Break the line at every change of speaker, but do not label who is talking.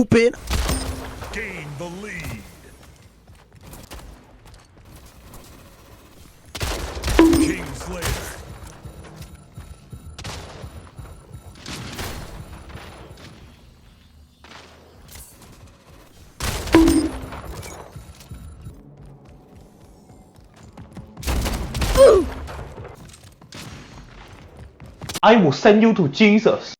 stupid.
Gain the lead. Kingslayer.
I will send you to Jesus.